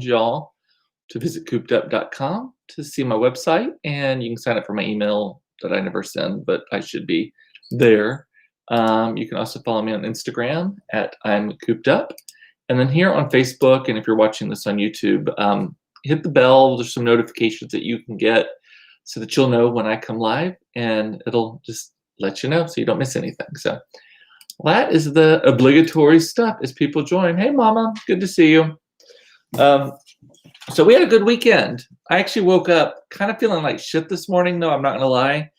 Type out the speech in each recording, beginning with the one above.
y'all to visit coopedup.com to see my website, and you can sign up for my email that I never send, but I should be there. You can also follow me on Instagram at I'm Cooped Up. And then here on Facebook, and if you're watching this on YouTube, hit the bell. There's some notifications that you can get so that you'll know when I come live, and it'll just let you know so you don't miss anything. So that is the obligatory stuff as people join. Hey, Mama, good to see you. So we had a good weekend. I actually woke up kind of feeling like shit this morning, though, I'm not going to lie.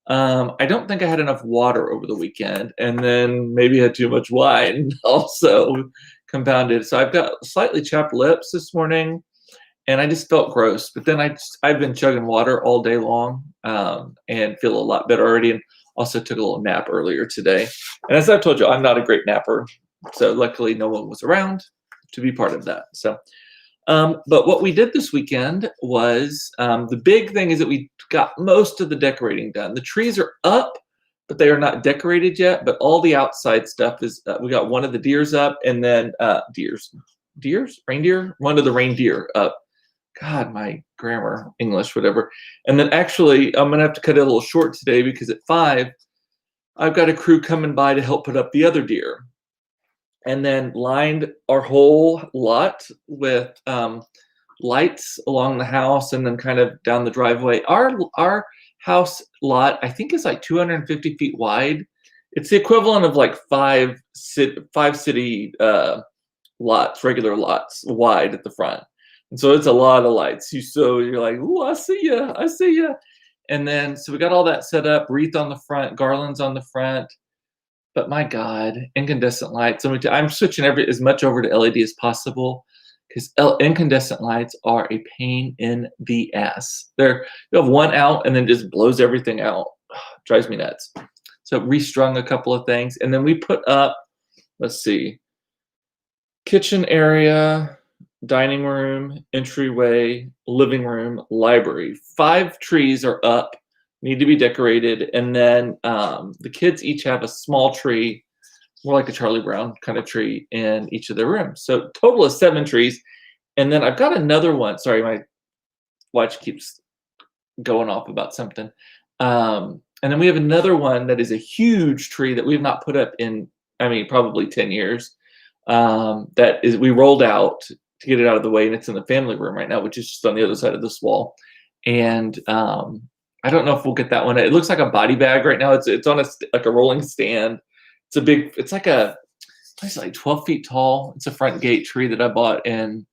I don't think I had enough water over the weekend, and then maybe had too much wine also compounded. So I've got slightly chapped lips this morning, and I just felt gross. But then I've been chugging water all day long, and feel a lot better already, and also took a little nap earlier today. And as I've told you, I'm not a great napper, so luckily no one was around to be part of that. So but what we did this weekend was, the big thing is that we got most of the decorating done. The trees are up, but they are not decorated yet. But all the outside stuff is, we got one of the deers up, and then reindeer, one of the reindeer up. God, my grammar, English, whatever. And then actually, I'm going to have to cut it a little short today because at 5, I've got a crew coming by to help put up the other deer. And then lined our whole lot with lights along the house, and then kind of down the driveway. Our house lot, I think, is like 250 feet wide. It's the equivalent of like five city lots, regular lots, wide at the front. And so it's a lot of lights. You're like, ooh, I see ya, I see ya. And then so we got all that set up, wreath on the front, garlands on the front. But my God, incandescent lights. I'm switching as much over to LED as possible, because incandescent lights are a pain in the ass. You have one out and then just blows everything out. Drives me nuts. So restrung a couple of things, and then we put up, let's see, kitchen area, dining room, entryway, living room, library. 5 trees are up, need to be decorated, and then the kids each have a small tree, more like a Charlie Brown kind of tree, in each of their rooms. So total of 7 trees. And then I've got another one. Sorry, my watch keeps going off about something. And then we have another one that is a huge tree that we've not put up in, probably 10 years. We rolled out to get it out of the way, and it's in the family room right now, which is just on the other side of this wall. And I don't know if we'll get that one. It looks like a body bag right now. It's on like a rolling stand. It's like 12 feet tall. It's a front gate tree that I bought in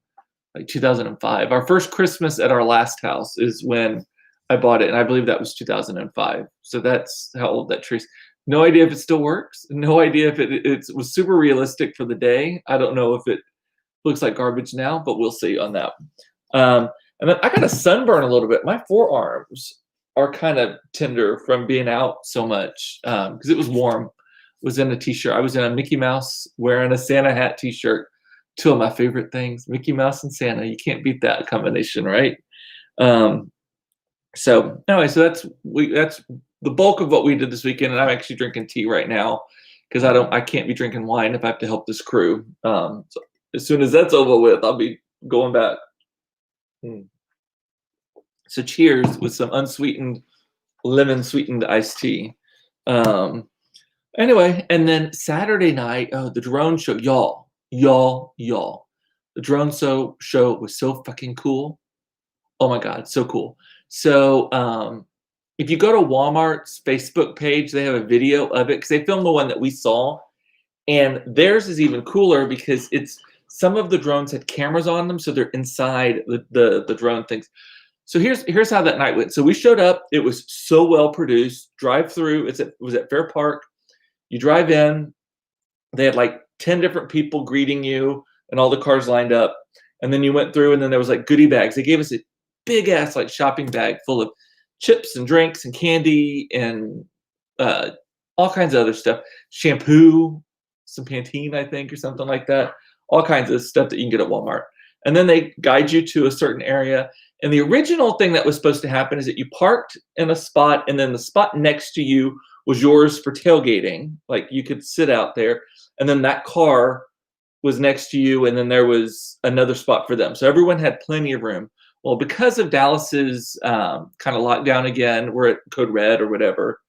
like 2005. Our first Christmas at our last house is when I bought it, and I believe that was 2005. So that's how old that tree is. No idea if it still works. No idea if it was super realistic for the day. I don't know if it looks like garbage now, but we'll see on that. And then I got a sunburn a little bit. My forearms are kind of tender from being out so much, because it was warm. Was in a t-shirt. I was in a Mickey Mouse wearing a Santa hat t-shirt. 2 of my favorite things, Mickey Mouse and Santa. You can't beat that combination, right? So anyway, so that's the bulk of what we did this weekend, and I'm actually drinking tea right now because I can't be drinking wine if I have to help this crew. So as soon as that's over with, I'll be going back. So cheers with some unsweetened, lemon sweetened iced tea. Anyway, and then Saturday night, the drone show, y'all. The drone show was so fucking cool. Oh my God, so cool. So if you go to Walmart's Facebook page, they have a video of it because they filmed the one that we saw. And theirs is even cooler because some of the drones had cameras on them, so they're inside the drone things. So here's how that night went. So we showed up. It was so well produced. Drive through. It was at Fair Park. You drive in. They had like 10 different people greeting you, and all the cars lined up. And then you went through, and then there was like goodie bags. They gave us a big ass like shopping bag full of chips and drinks and candy and all kinds of other stuff. Shampoo, some Pantene, I think, or something like that. All kinds of stuff that you can get at Walmart. And then they guide you to a certain area. And the original thing that was supposed to happen is that you parked in a spot, and then the spot next to you was yours for tailgating. Like you could sit out there, and then that car was next to you, and then there was another spot for them. So everyone had plenty of room. Well, because of Dallas's kind of lockdown again, we're at code red or whatever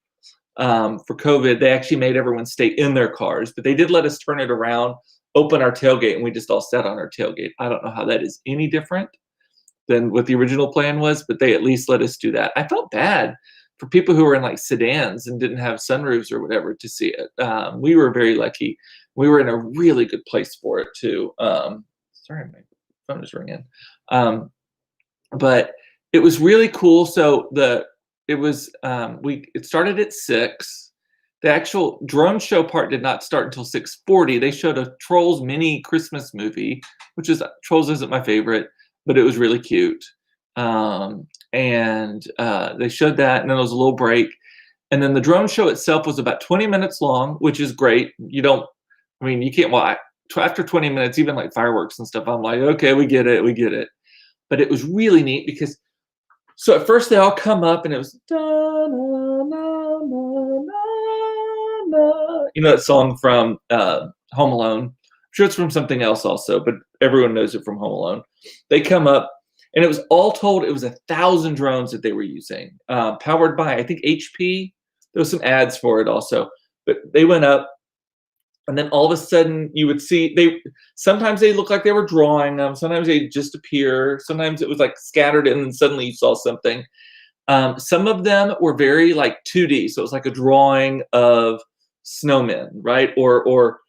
for COVID, they actually made everyone stay in their cars, but they did let us turn it around, open our tailgate, and we just all sat on our tailgate. I don't know how that is any different than what the original plan was, but they at least let us do that. I felt bad for people who were in like sedans and didn't have sunroofs or whatever to see it. We were very lucky. We were in a really good place for it too. Sorry, my phone is ringing. But it was really cool. So it started at 6. The actual drone show part did not start until 6:40. They showed a Trolls mini Christmas movie, which is Trolls isn't my favorite, but it was really cute. They showed that, and then there was a little break. And then the drone show itself was about 20 minutes long, which is great. You can't watch after 20 minutes, even like fireworks and stuff. I'm like, okay, we get it. But it was really neat because, so at first they all come up and it was, da, na, na, na, na, na. You know that song from Home Alone? I'm sure it's from something else also, but everyone knows it from Home Alone. They come up, and it was all told, it was 1,000 drones that they were using, powered by, I think, HP. There was some ads for it also, but they went up, and then all of a sudden you would see, sometimes they looked like they were drawing them, sometimes they just appear, sometimes it was like scattered and then suddenly you saw something. Some of them were very like 2D, so it was like a drawing of snowmen, right? Or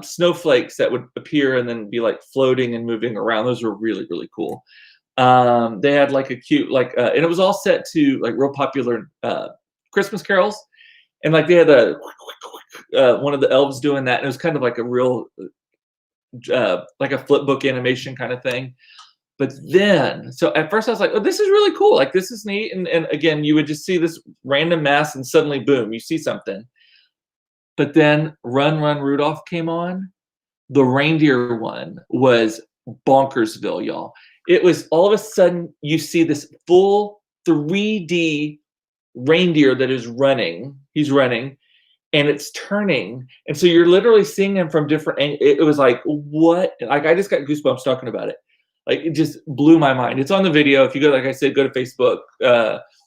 snowflakes that would appear and then be like floating and moving around. Those were really, really cool. They had like a cute, and it was all set to like real popular Christmas carols. And like they had one of the elves doing that. And it was kind of like a real, like a flip book animation kind of thing. But then, so at first I was like, oh, this is really cool. Like, this is neat. And again, you would just see this random mass and suddenly, boom, you see something. But then Run, Run, Rudolph came on. The reindeer one was bonkersville, y'all. It was all of a sudden, you see this full 3D reindeer that is running. He's running. And it's turning. And so you're literally seeing him from different angles. It was like, what? Like, I just got goosebumps talking about it. Like, it just blew my mind. It's on the video. If you go, like I said, go to Facebook,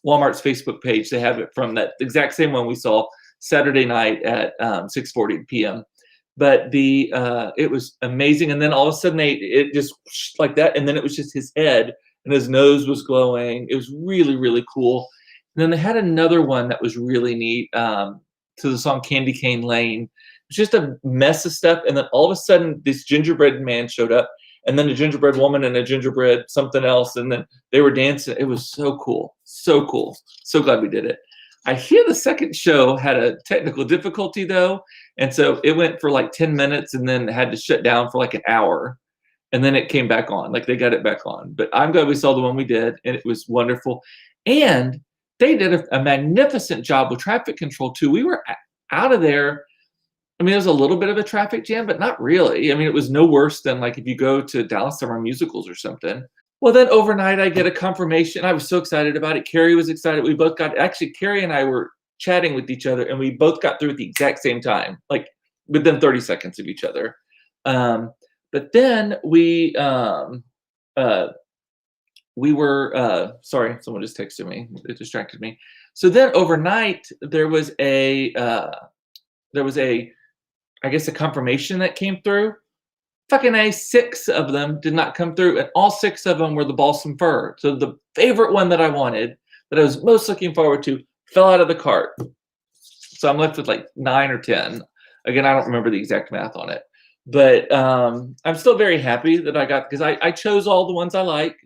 Walmart's Facebook page. They have it from that exact same one we saw Saturday night at 6:40 p.m. But it was amazing. And then all of a sudden, it just like that. And then it was just his head and his nose was glowing. It was really, really cool. And then they had another one that was really neat. To the song Candy Cane Lane. It's just a mess of stuff. And then all of a sudden, this gingerbread man showed up, and then a gingerbread woman and a gingerbread something else. And then they were dancing. It was so cool. So cool. So glad we did it. I hear the second show had a technical difficulty though. And so it went for like 10 minutes and then had to shut down for like an hour. And then it came back on. Like, they got it back on. But I'm glad we saw the one we did, and it was wonderful. And they did a magnificent job with traffic control too. We were out of there. I mean, there was a little bit of a traffic jam, but not really. I mean, it was no worse than like if you go to Dallas Summer Musicals or something. Well, then overnight I get a confirmation. I was so excited about it. Carrie was excited. We both Carrie and I were chatting with each other, and we both got through at the exact same time, like within 30 seconds of each other. But then we were sorry, someone just texted me. It distracted me. So then overnight there was a I guess a confirmation that came through. Fucking A, 6 of them did not come through, and all 6 of them were the balsam fir. So the favorite one that I wanted, that I was most looking forward to, fell out of the cart. So I'm left with like 9 or 10. Again, I don't remember the exact math on it. But I'm still very happy that I got, because I chose all the ones I like.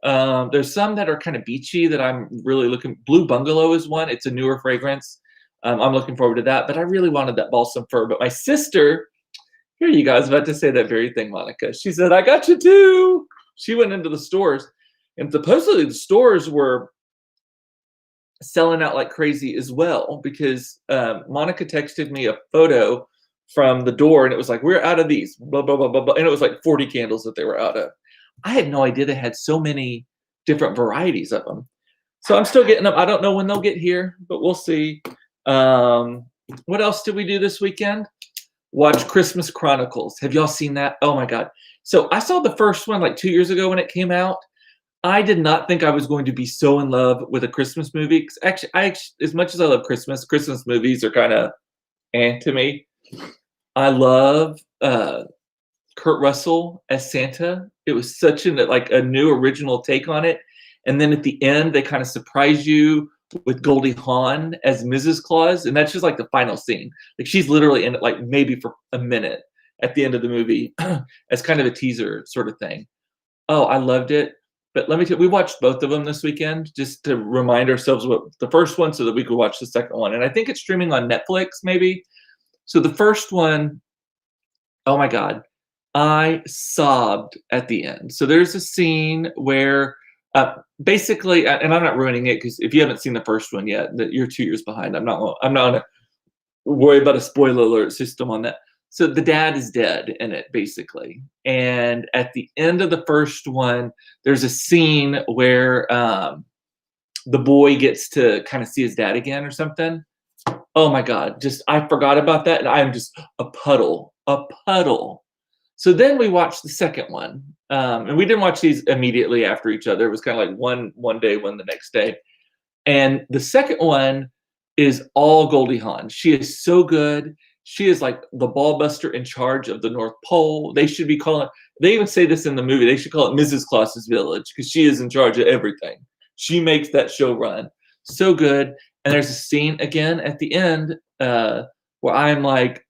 There's some that are kind of beachy that I'm really looking. Blue Bungalow is one. It's a newer fragrance. I'm looking forward to that. But I really wanted that balsam fir. But my sister, here you guys, about to say that very thing, Monica. She said, I got you too. She went into the stores, and supposedly the stores were selling out like crazy as well, because Monica texted me a photo from the door, and it was like, we're out of these, blah, blah, blah, blah, blah. And it was like 40 candles that they were out of. I had no idea they had so many different varieties of them. So I'm still getting them. I don't know when they'll get here, but we'll see. What else did we do this weekend? watch Christmas Chronicles. Have y'all seen that? Oh my God. So I saw the first one like 2 years ago when it came out. I did not think I was going to be so in love with a Christmas movie. 'Cause actually, as much as I love Christmas movies are kind of to me. I love Kurt Russell as Santa. It was such a new original take on it. And then at the end, they kind of surprise you with Goldie Hawn as Mrs. Claus, and that's just like the final scene. Like she's literally in it, like maybe for a minute at the end of the movie, as kind of a teaser sort of thing. Oh, I loved it. But let me tell you, we watched both of them this weekend just to remind ourselves what the first one, so that we could watch the second one. And I think it's streaming on Netflix, maybe. So the first one, oh my God, I sobbed at the end. So there's a scene where basically, and I'm not ruining it because if you haven't seen the first one yet, that you're 2 years behind. I'm not gonna worry about a spoiler alert system on that. So the dad is dead in it, basically. And at the end of the first one, there's a scene where the boy gets to kind of see his dad again or something. Oh my God, just I forgot about that, and I'm just a puddle, a puddle. So then we watched the second one, and we didn't watch these immediately after each other. It was kind of like one day, one the next day. And the second one is all Goldie Hawn. She is so good. She is like the ball buster in charge of the North Pole. They should be calling. They even say this in the movie. They should call it Mrs. Claus's Village because she is in charge of everything. She makes that show run. So good. And there's a scene again at the end where I'm like,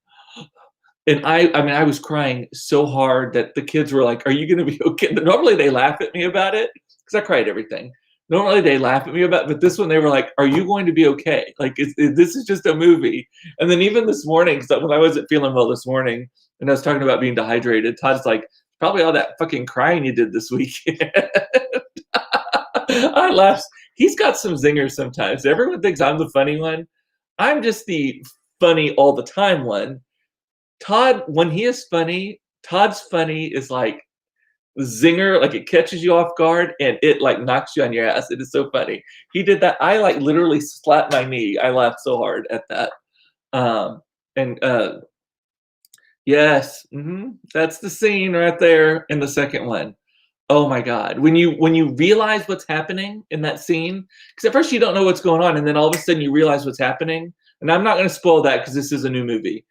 and I mean, I was crying so hard that the kids were like, "Are you going to be okay?" Normally they laugh at me about it because I cry at everything. Normally they laugh at me about it, but this one they were like, "Are you going to be okay? Like, this is just a movie." And then even this morning, because when I wasn't feeling well this morning, and I was talking about being dehydrated, Todd's like, "Probably all that fucking crying you did this weekend." I laughed. He's got some zingers sometimes. Everyone thinks I'm the funny one. I'm just the funny all the time one. Todd, when he is funny, Todd's funny is like zinger, like it catches you off guard and it like knocks you on your ass. It is so funny. He did that. I like literally slapped my knee. I laughed so hard at that. And yes, that's the scene right there in the second one. Oh my God. When you realize what's happening in that scene, because at first you don't know what's going on, and then all of a sudden you realize what's happening. And I'm not going to spoil that because this is a new movie.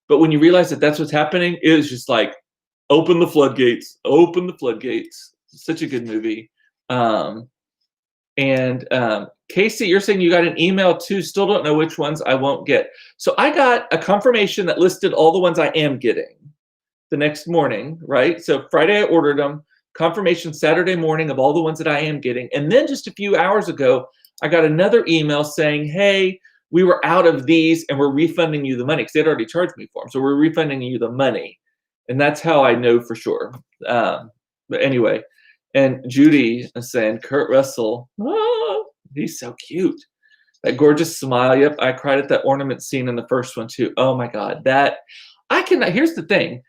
But when you realize that that's what's happening, it is just like, open the floodgates, open the floodgates. Such a good movie. Casey, you're saying you got an email too. Still don't know which ones I won't get. So I got a confirmation that listed all the ones I am getting the next morning, right? So Friday I ordered them. Confirmation Saturday morning of all the ones that I am getting. And then just a few hours ago, I got another email saying, hey, we were out of these and we're refunding you the money because they'd already charged me for them. So we're refunding you the money. And that's how I know for sure. But anyway, and Judy is saying, Kurt Russell, he's so cute. That gorgeous smile. Yep, I cried at that ornament scene in the first one too. Oh my God, here's the thing.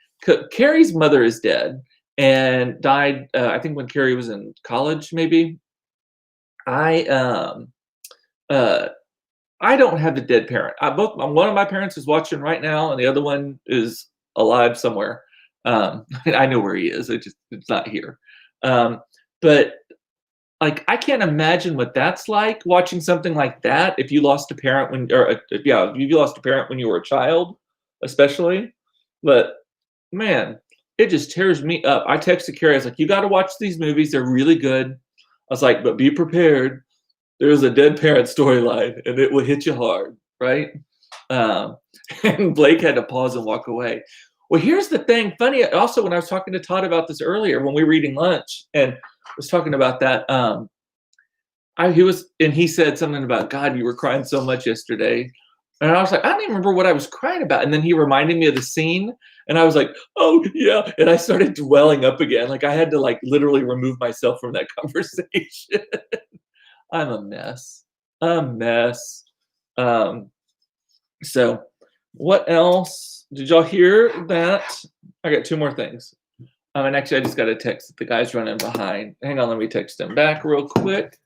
Carrie's mother is dead and died, I think when Carrie was in college, maybe. I don't have a dead parent. One of my parents is watching right now, and the other one is alive somewhere. I know where he is. It's not here. But like, I can't imagine what that's like watching something like that. If you lost a parent if you lost a parent when you were a child, especially. But man, it just tears me up. I texted Carrie. I was like, "You got to watch these movies. They're really good." I was like, "But be prepared. There's a dead parent storyline, and it will hit you hard, right?" And Blake had to pause and walk away. Well, here's the thing. Funny, also, when I was talking to Todd about this earlier, when we were eating lunch, and was talking about that, he said something about, God, you were crying so much yesterday. And I was like, I don't even remember what I was crying about. And then he reminded me of the scene, and I was like, oh yeah. And I started dwelling up again. Like I had to like literally remove myself from that conversation. I'm a mess. A mess. So what else? Did y'all hear that? I got two more things. And actually, I just got a text that the guy's running behind. Hang on, let me text him back real quick.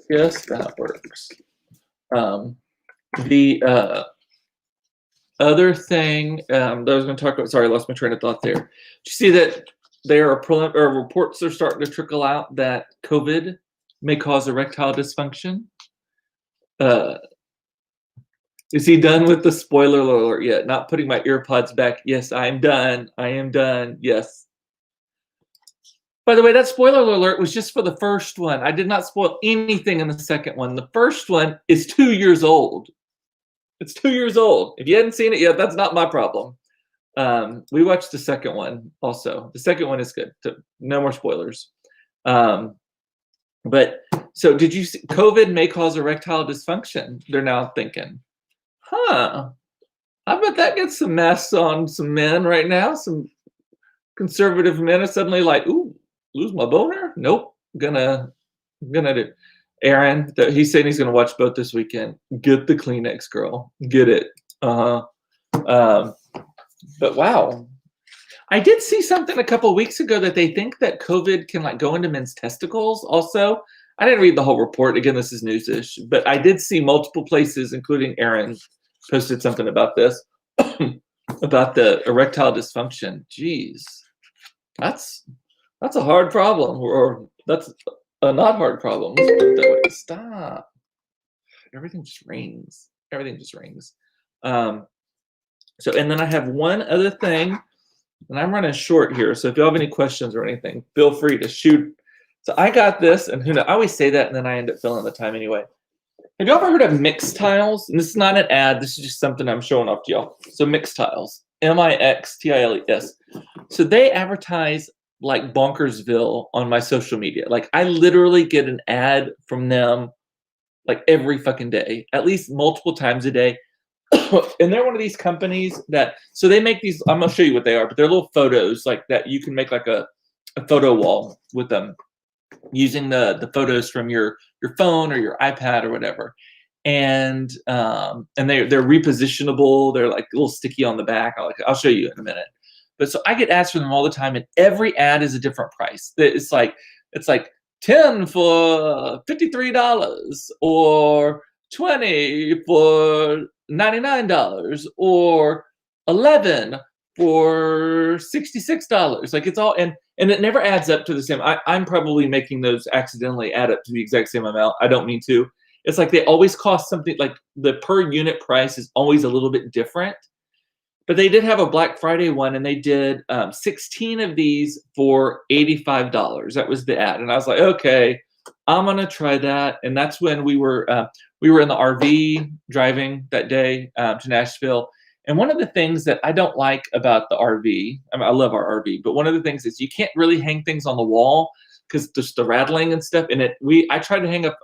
Yes, that works. other thing that I was going to talk about, sorry, I lost my train of thought there. Did you see that there are reports are starting to trickle out that COVID may cause erectile dysfunction? Is he done with the spoiler alert yet? Not putting my earpods back. Yes, I am done. I am done. Yes. By the way, that spoiler alert was just for the first one. I did not spoil anything in the second one. The first one is 2 years old. It's 2 years old. If you hadn't seen it yet, that's not my problem. We watched the second one also. The second one is good. No more spoilers. But so did you see COVID may cause erectile dysfunction? They're now thinking, huh, I bet that gets some mess on some men right now. Some conservative men are suddenly like, ooh, lose my boner? Nope. Gonna do. Aaron, he's saying he's gonna watch both this weekend. Get the Kleenex, girl. Get it. But wow. I did see something a couple weeks ago that they think that COVID can like go into men's testicles also. I didn't read the whole report. Again, this is news-ish, but I did see multiple places, including Aaron, posted something about this, about the erectile dysfunction. Jeez, that's a hard problem, or that's a not hard problem. Let's put it that way. Stop. Everything just rings. Everything just rings. So, and then I have one other thing, and I'm running short here. So if you have any questions or anything, feel free to shoot. So I got this, and who knows? I always say that, and then I end up filling the time anyway. Have you ever heard of Mix Tiles? And this is not an ad. This is just something I'm showing off to y'all. So Mix Tiles, Mixtiles. So they advertise like Bonkersville on my social media. Like I literally get an ad from them like every fucking day, at least multiple times a day. And they're one of these companies that, so they make these, I'm gonna show you what they are, but they're little photos like that you can make like a photo wall with them using the photos from your phone or your iPad or whatever. And they're repositionable. They're like a little sticky on the back. I'll show you in a minute. But so I get ads from them all the time, and every ad is a different price. It's like 10 for $53 or 20 for $99 or 11 for $66. Like it's all, and it never adds up to the same. I'm probably making those accidentally add up to the exact same amount. I don't mean to. It's like they always cost something, like the per unit price is always a little bit different. But they did have a Black Friday one, and they did 16 of these for $85. That was the ad, and I was like, okay, I'm gonna try that. And that's when we were in the RV driving that day to Nashville. And one of the things that I don't like about the RV, I mean, I love our RV, but one of the things is you can't really hang things on the wall because just the rattling and stuff. And I tried to hang up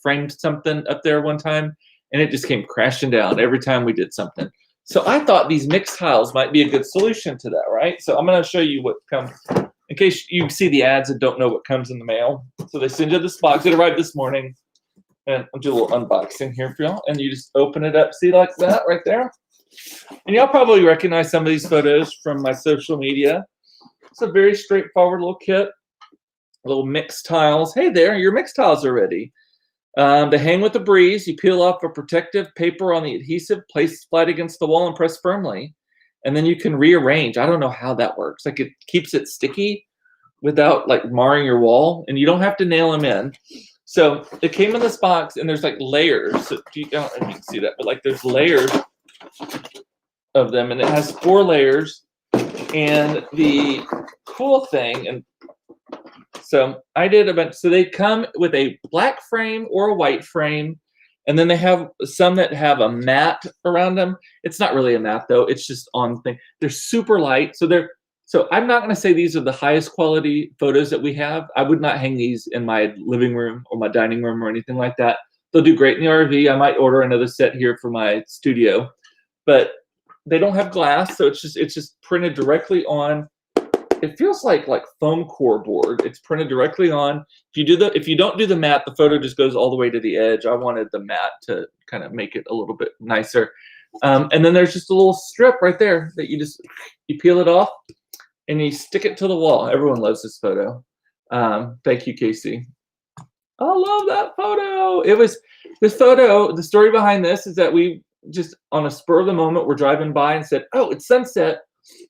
framed something up there one time, and it just came crashing down every time we did something. So I thought these mixed tiles might be a good solution to that, right? So I'm going to show you what comes, in case you see the ads and don't know what comes in the mail. So they send you this box. It arrived this morning. And I'll do a little unboxing here for y'all. And you just open it up, see, like that right there. And y'all probably recognize some of these photos from my social media. It's a very straightforward little kit. Little mixed tiles. Hey there, your mixed tiles are ready. They hang with the breeze. You peel off a protective paper on the adhesive, place flat against the wall, and press firmly. And then you can rearrange. I don't know how that works. Like it keeps it sticky without like marring your wall, and you don't have to nail them in. So it came in this box, and there's like layers. So you can see that, but like there's layers of them, and it has 4 layers. And the cool thing, and so I did a bunch. So they come with a black frame or a white frame, and then they have some that have a mat around them. It's not really a mat though; it's just on thing. They're super light, so I'm not going to say these are the highest quality photos that we have. I would not hang these in my living room or my dining room or anything like that. They'll do great in the RV. I might order another set here for my studio, but they don't have glass, so it's just printed directly on. It feels like foam core board. It's printed directly on. If you don't do the mat, the photo just goes all the way to the edge. I wanted the mat to kind of make it a little bit nicer. And then there's just a little strip right there that you peel it off and you stick it to the wall. Everyone loves this photo. Thank you, Casey. I love that photo. It was this photo. The story behind this is that we just on a spur of the moment, we're driving by and said, "Oh, it's sunset.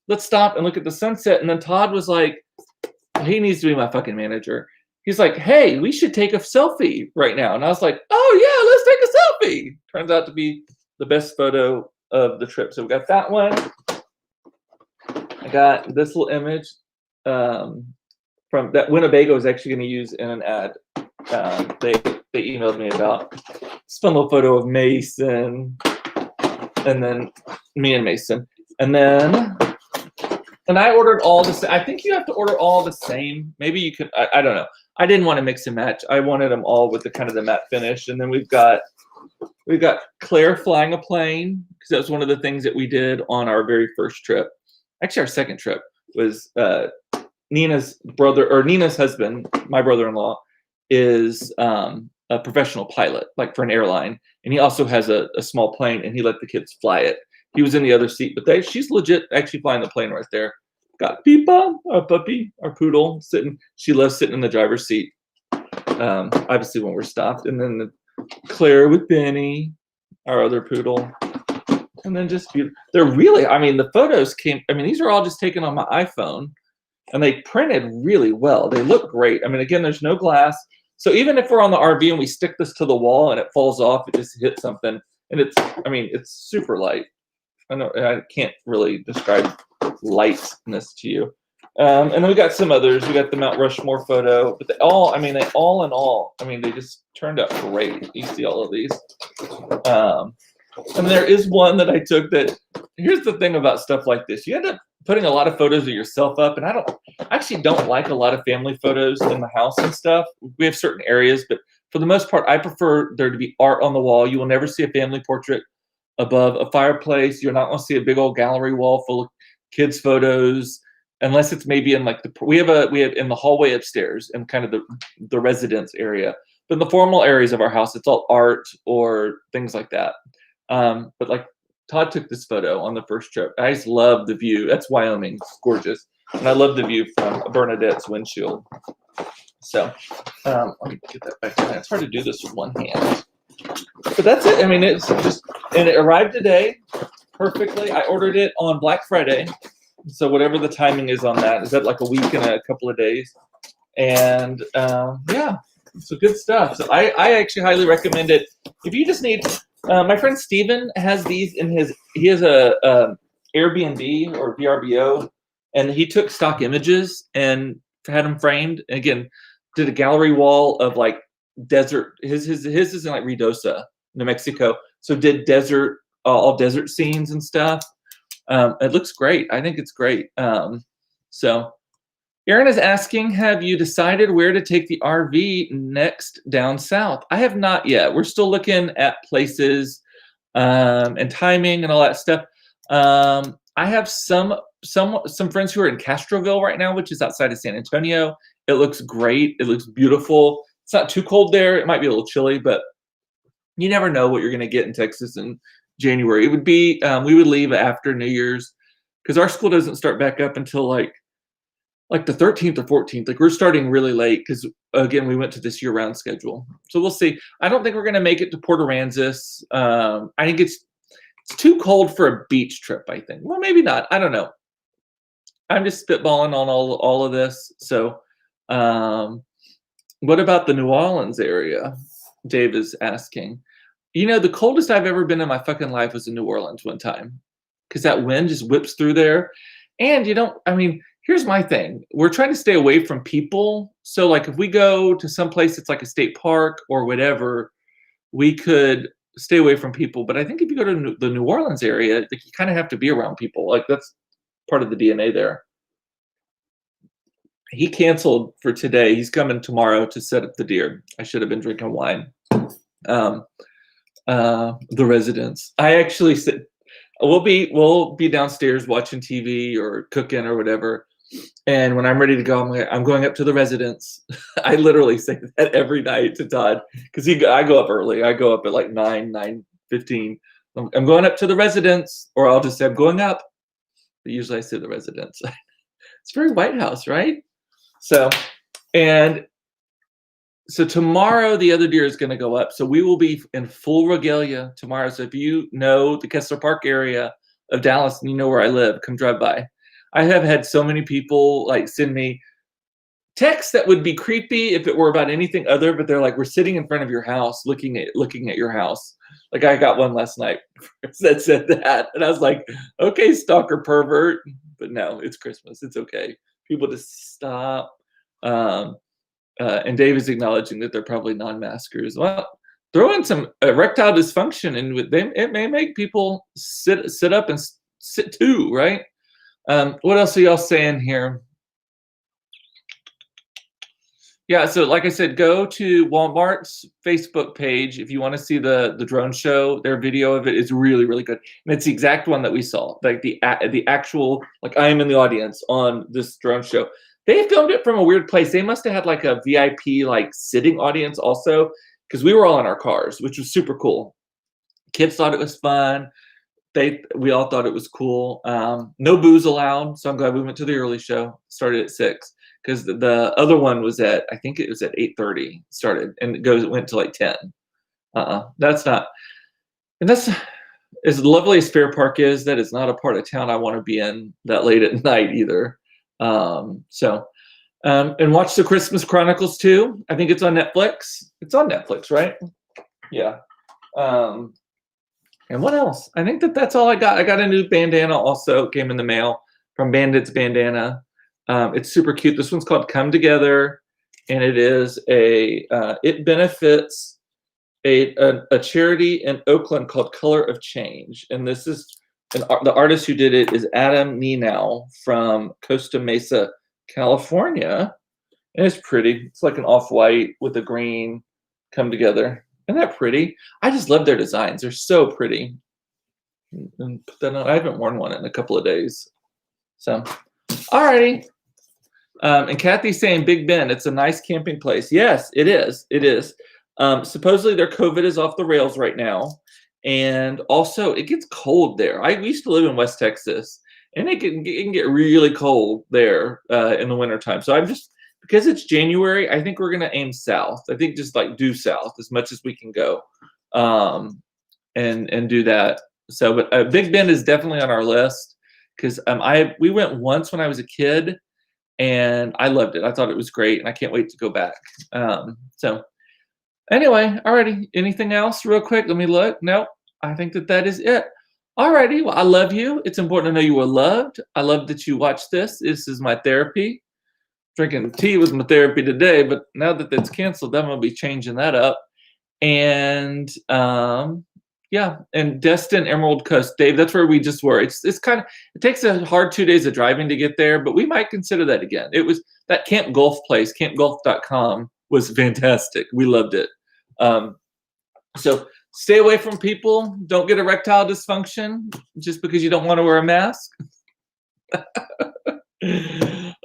Let's stop and look at the sunset." And then Todd was like, he needs to be my fucking manager. He's like, "Hey, we should take a selfie right now." And I was like, "Oh yeah, let's take a selfie." Turns out to be the best photo of the trip. So we got that one. I got this little image from that Winnebago is actually going to use in an ad. They emailed me about this fun little photo of Mason, and then me and Mason, and I ordered all the. I think you have to order all the same. Maybe you could. I don't know. I didn't want to mix and match. I wanted them all with the kind of the matte finish. And then we've got Claire flying a plane, because that was one of the things that we did on our very first trip. Actually, our second trip was Nina's brother, or Nina's husband, my brother-in-law, is a professional pilot, like for an airline, and he also has a small plane, and he let the kids fly it. He was in the other seat, but she's legit actually flying the plane right there. Got Peepa, our puppy, our poodle, sitting. She loves sitting in the driver's seat. Obviously when we're stopped, and then Claire with Benny, our other poodle, and then just beautiful. They're really, I mean, the photos came. I mean, these are all just taken on my iPhone, and they printed really well. They look great. I mean, again, there's no glass, so even if we're on the RV and we stick this to the wall and it falls off, it just hits something, and it's, I mean, it's super light. I know I can't really describe lightness to you. And then we got some others. We got the Mount Rushmore photo, but they all in all, I mean, they just turned out great. You see all of these. And there is one that I took that, here's the thing about stuff like this. You end up putting a lot of photos of yourself up, and I actually don't like a lot of family photos in the house and stuff. We have certain areas, but for the most part, I prefer there to be art on the wall. You will never see a family portrait above a fireplace. You're not going to see a big old gallery wall full of kids' photos, unless it's maybe in like we have in the hallway upstairs and kind of the residence area. But in the formal areas of our house, it's all art or things like that. But like Todd took this photo on the first trip. I just love the view. That's Wyoming. It's gorgeous. And I love the view from Bernadette's windshield. So let me get that back to that. It's hard to do this with one hand. But that's it. I mean, it's just, and it arrived today perfectly. I ordered it on Black Friday. So whatever the timing is on that, is that like a week and a couple of days? And yeah, so good stuff. So I actually highly recommend it. If you just need, my friend Steven has these in he has a Airbnb or VRBO, and he took stock images and had them framed. And again, did a gallery wall of like desert. His is in like Ruidoso, New Mexico. So did desert, all desert scenes and stuff. It looks great. I think it's great. So Aaron is asking, have you decided where to take the RV next down south? I have not yet. We're still looking at places and timing and all that stuff. I have some friends who are in Castroville right now, which is outside of San Antonio. It looks great. It looks beautiful. It's not too cold there. It might be a little chilly, but you never know what you're going to get in Texas in January. It would be, we would leave after New Year's, because our school doesn't start back up until like the 13th or 14th. Like we're starting really late because again, we went to this year-round schedule. So we'll see. I don't think we're going to make it to Port Aransas. I think it's too cold for a beach trip, I think. Well, maybe not. I don't know. I'm just spitballing on all of this. So what about the New Orleans area? Dave is asking. You know, the coldest I've ever been in my fucking life was in New Orleans one time, because that wind just whips through there. And I mean, here's my thing. We're trying to stay away from people. So like if we go to some place that's like a state park or whatever, we could stay away from people. But I think if you go to the New Orleans area, like you kind of have to be around people. Like that's part of the DNA there. He canceled for today. He's coming tomorrow to set up the deer. I should have been drinking wine. The residence. I actually said we'll be downstairs watching TV or cooking or whatever. And when I'm ready to go, I'm going up to the residence. I literally say that every night to Todd, because I go up early. I go up at like 9:15. I'm going up to the residence, or I'll just say I'm going up. But usually I say the residence. It's very White House, right? So, and So tomorrow the other deer is going to go up. So we will be in full regalia tomorrow. So if you know the Kessler Park area of Dallas and you know where I live, come drive by. I have had so many people like send me texts that would be creepy if it were about anything other, but they're like, we're sitting in front of your house looking at your house. Like I got one last night that said that. And I was like, okay, stalker pervert. But no, it's Christmas. It's okay. People just stop. And Dave is acknowledging that they're probably non-maskers. Well, throw in some erectile dysfunction, and it may make people sit up and sit too, right? What else are y'all saying here? Yeah, so like I said, go to Walmart's Facebook page if you want to see the drone show. Their video of it is really, really good, and it's the exact one that we saw. Like the actual, like I am in the audience on this drone show. They filmed it from a weird place. They must have had like a VIP like sitting audience also, because we were all in our cars, which was super cool. Kids thought it was fun. We all thought it was cool. No booze allowed, so I'm glad we went to the early show. Started at 6 because the other one was at, I think it was at 8:30 started, and it went to like 10. That's not, and that's as lovely as Fair Park is. That is not a part of town I want to be in that late at night either. And watch the Christmas Chronicles too. I think it's on Netflix. It's on Netflix, right? Yeah. And what else? I think that's all I got. I got a new bandana also, came in the mail from Bandits Bandana. It's super cute. This one's called Come Together, and it is it benefits a charity in Oakland called Color of Change. And this is the artist who did it is Adam Nenow from Costa Mesa, California. And it's pretty. It's like an off-white with a green come together. Isn't that pretty? I just love their designs. They're so pretty. And put that on. I haven't worn one in a couple of days. So, alrighty. And Kathy's saying Big Bend, it's a nice camping place. Yes, it is. It is. Supposedly their COVID is off the rails right now. And also it gets cold there. We used to live in West Texas, and it can get really cold there in the wintertime. So I'm just, because it's January, I think we're going to aim south. I think just like due south as much as we can go, and do that. So, but Big Bend is definitely on our list because we went once when I was a kid, and I loved it. I thought it was great, and I can't wait to go back. So anyway, alrighty. Anything else real quick? Let me look. Nope. I think that is it. Alrighty. Well, I love you. It's important to know you were loved. I love that you watched this. This is my therapy. Drinking tea was my therapy today, but now that that's canceled, I'm gonna be changing that up. And yeah, and Destin, Emerald Coast, Dave, that's where we just were. It's kind of, it takes a hard 2 days of driving to get there, but we might consider that again. It was that Camp Golf place, campgolf.com, was fantastic. We loved it. So stay away from people. Don't get erectile dysfunction just because you don't want to wear a mask.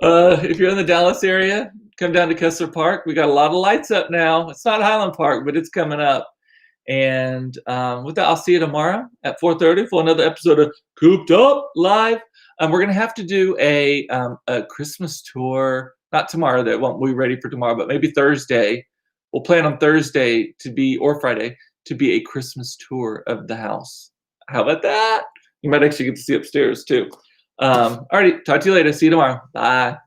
If you're in the Dallas area, come down to Kessler Park. We got a lot of lights up now. It's not Highland Park, but it's coming up. And with that, I'll see you tomorrow at 4:30 for another episode of Cooped Up Live. We're gonna have to do a Christmas tour. Not tomorrow; that won't be ready for tomorrow, but maybe Thursday. We'll plan on Thursday or Friday to be a Christmas tour of the house. How about that? You might actually get to see upstairs too. Alrighty, talk to you later. See you tomorrow. Bye.